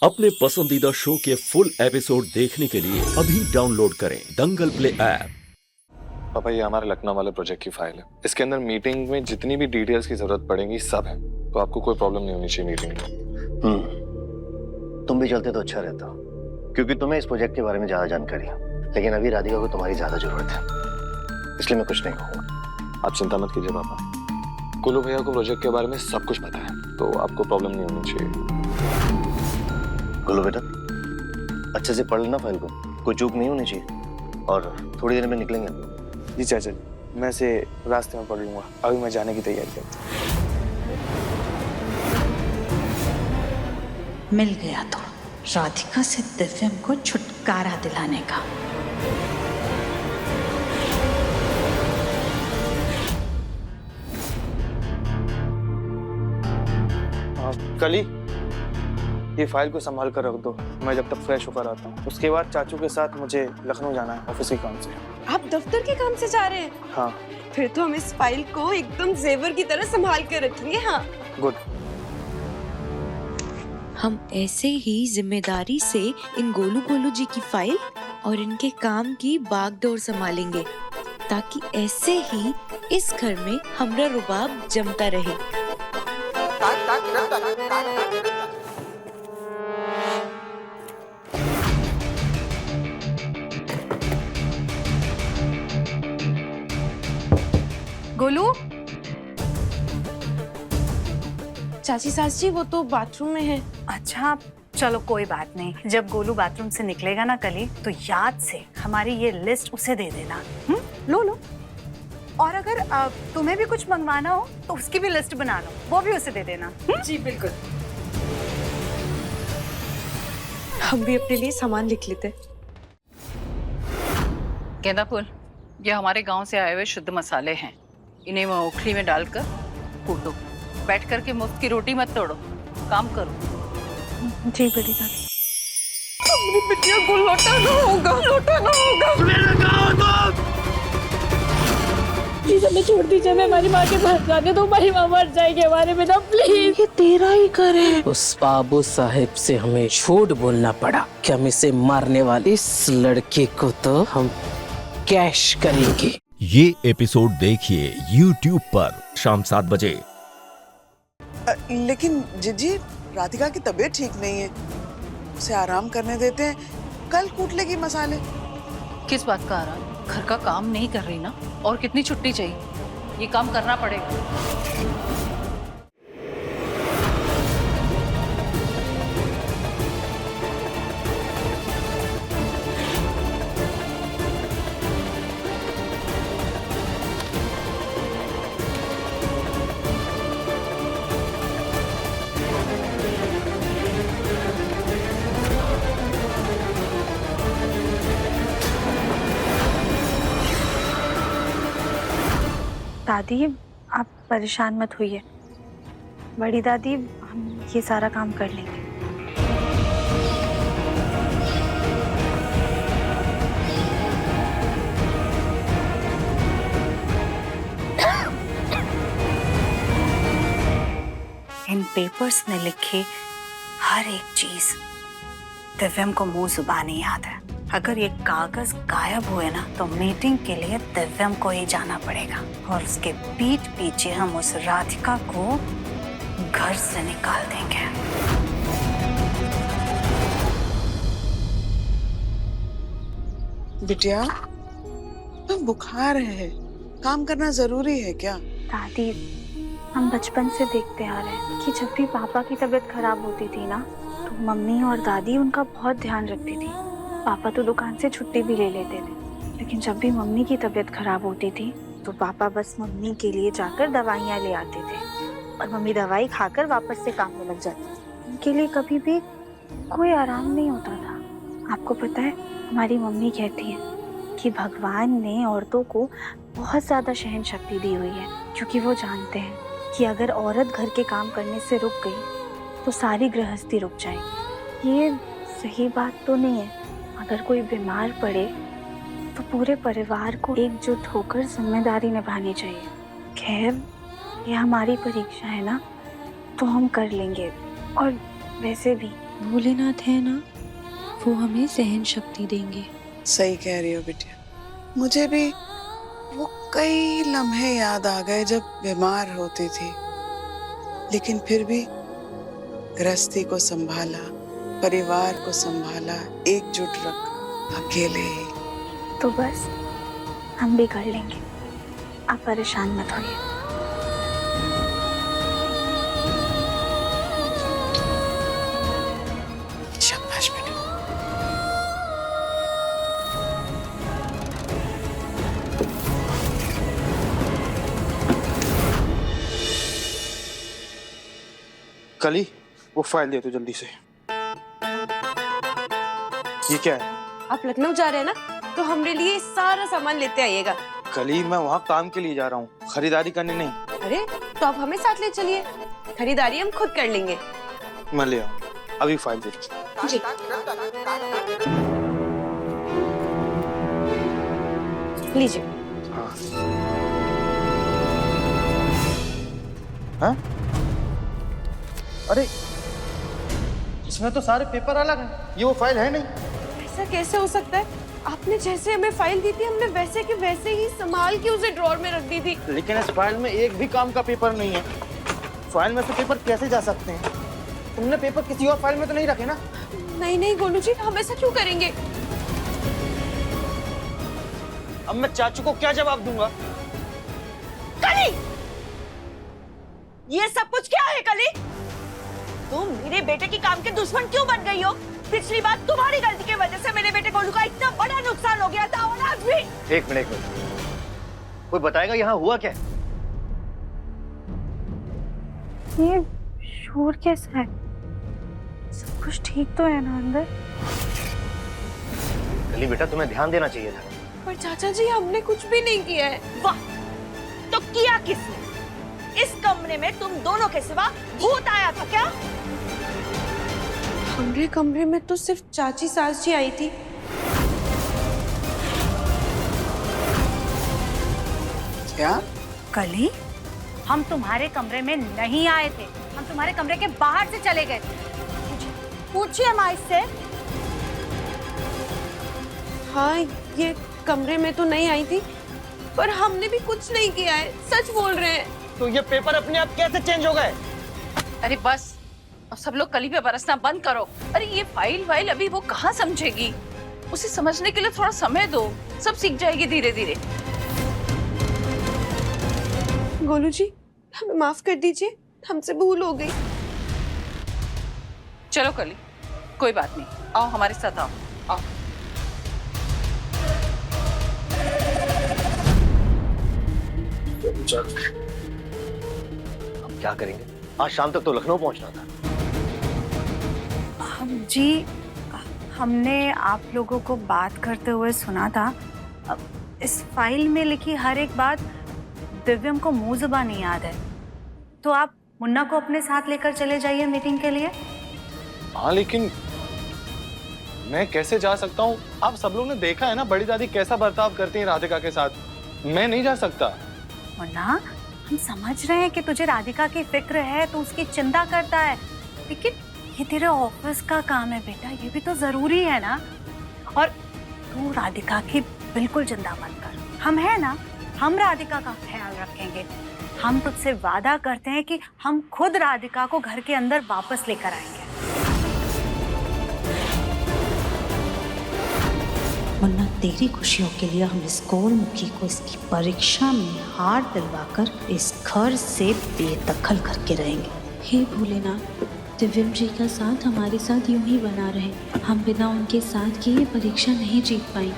अपने पसंदीदा शो के फुल एपिसोड देखने के लिए अभी डाउनलोड करें दंगल प्ले ऐप। पापा, ये हमारे लखनऊ वाले प्रोजेक्ट की फाइल है। इसके अंदर मीटिंग में जितनी भी डिटेल्स की जरूरत पड़ेगी सब है, तो आपको कोई प्रॉब्लम नहीं होनी चाहिए मीटिंग में। तुम भी चलते तो अच्छा रहता, क्योंकि तुम्हें इस प्रोजेक्ट के बारे में ज्यादा जानकारी है, लेकिन अभी राधिका को तुम्हारी ज्यादा जरूरत है, इसलिए मैं कुछ नहीं कहूंगा। आप चिंता मत कीजिए पापा, कुल्लू भैया को प्रोजेक्ट के बारे में सब कुछ पता है, तो आपको प्रॉब्लम नहीं होनी चाहिए। गुल्लू बेटा, अच्छे से पढ़ लेना फाइल को, कोई चूक नहीं होनी चाहिए, और थोड़ी देर में निकलेंगे। जी चाचा, मैं से रास्ते में पढ़ लूंगा, अभी मैं जाने की तैयारी करता हूँ। मिल गया तो राधिका से दिव्यम को छुटकारा दिलाने का। कली, ये फाइल को संभाल कर रख दो, मैं जब तक फ्रेश होकर आता हूँ। उसके बाद चाचू के साथ मुझे लखनऊ जाना है ऑफिस के काम से। आप दफ्तर के काम से जा रहे हैं? हाँ। फिर तो हम इस फाइल को एकदम जेवर की तरह संभाल कर रखेंगे। हाँ, गुड। हम ऐसे ही जिम्मेदारी से इन गोलू गोलू जी की फाइल और इनके काम की बागडोर संभालेंगे, ताकि ऐसे ही इस घर में हमरा रुबाब जमता रहे। गोलू, चाची सास जी वो तो बाथरूम में है। अच्छा, चलो कोई बात नहीं। जब गोलू बाथरूम से निकलेगा ना कली, तो याद से हमारी ये लिस्ट उसे दे देना। लो लो। और अगर तुम्हें भी कुछ मंगवाना हो तो उसकी भी लिस्ट बना लो, वो भी उसे दे देना। जी बिल्कुल। हम भी अपने लिए सामान लिख लेते। गेंदा फूल, ये हमारे गांव से आए हुए शुद्ध मसाले हैं, इन्हें मैं ओखली में डालकर कूटो। बैठ कर के मुफ्त की रोटी मत तोड़ो, काम करो। जी बड़ी दादी। अपनी बिटिया को लौटाना होगा, लौटाना होगा। प्लीज हमें छोड़ दीजिए, मैं हमारी माँ के पास जाने दो। हमारी माँ मर जाएगी हमारे बिना, प्लीज। ये तेरा ही करे। उस बाबू साहेब से हमें झूठ बोलना पड़ा कि हम इसे मारने वाले इस लड़के को तो हम कैश करेंगे। ये एपिसोड देखिए YouTube पर शाम 7 बजे। लेकिन जिजी, राधिका की तबीयत ठीक नहीं है, उसे आराम करने देते हैं, कल कूट लेगी मसाले। किस बात का आराम? घर का काम नहीं कर रही ना, और कितनी छुट्टी चाहिए? ये काम करना पड़ेगा। दादी, आप परेशान मत होइए। बड़ी दादी, हम ये सारा काम कर लेंगे। इन पेपर्स में लिखी हर एक चीज दिव्यम को मुंह जुबानी याद है। अगर ये कागज गायब हुए ना, तो मीटिंग के लिए दिव्यम को ही जाना पड़ेगा, और उसके पीठ पीछे हम उस राधिका को घर से निकाल देंगे। बिटिया, तुम बुखार है, काम करना जरूरी है क्या? दादी, हम बचपन से देखते आ रहे हैं कि जब भी पापा की तबीयत खराब होती थी ना, तो मम्मी और दादी उनका बहुत ध्यान रखती थी। पापा तो दुकान से छुट्टी भी ले लेते थे, लेकिन जब भी मम्मी की तबीयत खराब होती थी तो पापा बस मम्मी के लिए जाकर दवाइयाँ ले आते थे, और मम्मी दवाई खाकर वापस से काम में लग जाती थी। उनके लिए कभी भी कोई आराम नहीं होता था। आपको पता है, हमारी मम्मी कहती है कि भगवान ने औरतों को बहुत ज़्यादा सहन शक्ति दी हुई है, क्योंकि वो जानते हैं कि अगर औरत घर के काम करने से रुक गई तो सारी गृहस्थी रुक जाएगी। ये सही बात तो नहीं है। अगर कोई बीमार पड़े तो पूरे परिवार को एकजुट होकर जिम्मेदारी निभानी चाहिए। खैर, ये हमारी परीक्षा है ना, तो हम कर लेंगे। और वैसे भी भोलेनाथ है ना, वो हमें सहन शक्ति देंगे। सही कह रही हो बिटिया। मुझे भी वो कई लम्हे याद आ गए जब बीमार होती थी, लेकिन फिर भी गृहस्थी को संभाला, परिवार को संभाला, एकजुट रखा, अकेले ही। तो बस हम भी कर लेंगे, आप परेशान मत होइए। शाबाश बेटा। कली, वो फाइल दे दो जल्दी से। ये क्या है? आप लखनऊ जा रहे हैं ना, तो हमारे लिए सारा सामान लेते आइएगा। कली, मैं वहाँ काम के लिए जा रहा हूँ, खरीदारी करने नहीं। अरे तो आप हमें साथ ले चलिए, खरीदारी हम खुद कर लेंगे। मैं ले आऊँ, अभी फाइल दे दो। जी। लीजिए। हाँ। हाँ? अरे इसमें तो सारे पेपर अलग हैं, ये वो फाइल है नहीं। ऐसा कैसे हो सकता है? आपने जैसे हमें फाइल दी थी, हमने वैसे के वैसे ही संभाल के उसे ड्रॉर में रख दी थी। लेकिन इस फाइल में एक भी काम का पेपर नहीं है। फाइल में से पेपर कैसे जा सकते हैं? तुमने पेपर किसी और फाइल में तो नहीं रखे ना? नहीं नहीं गोलू जी, हम ऐसा क्यों करेंगे? अब मैं चाचू को क्या जवाब दूंगा? कली, ये सब कुछ क्या है कली? तुम मेरे बेटे की काम के दुश्मन क्यों बन गई हो? पिछली बार तुम्हारी गलती की वजह से मेरे बेटे गोलू का इतना बड़ा नुकसान हो गया था, और आज भी। एक मिनट, कोई बताएगा यहाँ हुआ क्या? ये शोर कैसा है? सब कुछ ठीक तो है ना अंदर? कली बेटा, तुम्हें ध्यान देना चाहिए था। पर चाचा जी, हमने कुछ भी नहीं किया है। वाह, तो किया किसने? इस कमरे में तुम दोनों के सिवा भूत आया था क्या? हमारे कमरे में तो सिर्फ चाची सास जी आई थी। क्या? कली, हम तुम्हारे कमरे में नहीं आए थे, हम तुम्हारे कमरे के बाहर से चले गए थे। पूछिए माई से। हाँ, ये कमरे में तो नहीं आई थी, पर हमने भी कुछ नहीं किया है, सच बोल रहे हैं। तो ये पेपर अपने आप कैसे चेंज हो गए? अरे बस, अब सब लोग कली पे बरसना बंद करो। अरे ये फाइल अभी वो कहाँ समझेगी? उसे समझने के लिए थोड़ा समय दो, सब सीख जाएगी धीरे धीरे। गोलू जी, हमें माफ कर दीजिए, हमसे भूल हो गई। चलो कली, कोई बात नहीं, आओ हमारे साथ आओ। आओ। अब क्या करेंगे? आज शाम तक तो लखनऊ पहुंचना था। जी, हमने आप लोगों को बात करते हुए सुना था। अब इस फाइल में लिखी हर एक बात दिव्यम को मुंह ज़बानी याद है, तो आप मुन्ना को अपने साथ लेकर चले जाइए मीटिंग के लिए। हाँ, लेकिन मैं कैसे जा सकता हूँ? आप सब लोग ने देखा है ना बड़ी दादी कैसा बर्ताव करती हैं राधिका के साथ। मैं नहीं जा सकता। मुन्ना, हम समझ रहे हैं कि तुझे राधिका की फिक्र है, तो उसकी चिंता करता है, लेकिन ये तेरे ऑफिस का काम है बेटा, ये भी तो जरूरी है ना। और तू राधिका की बिल्कुल चिंता मत कर, हम है ना, हम राधिका का ख्याल रखेंगे। हम तुझसे वादा करते हैं कि हम खुद राधिका को घर के अंदर वापस लेकर आएंगे। मुन्ना, तेरी खुशियों के लिए हम इस गौरमुखी को इसकी परीक्षा में हार दिलवाकर इस घर से बेदखल करके रहेंगे। हे भोलेनाथ, दिव्यम जी का साथ हमारे साथ यूं ही बना रहे, हम बिना उनके साथ की ये परीक्षा नहीं जीत पाए।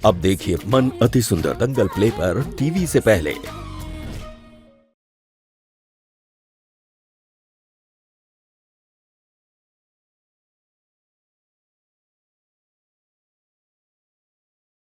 अब देखिए मन अति सुंदर दंगल प्ले पर टीवी से पहले।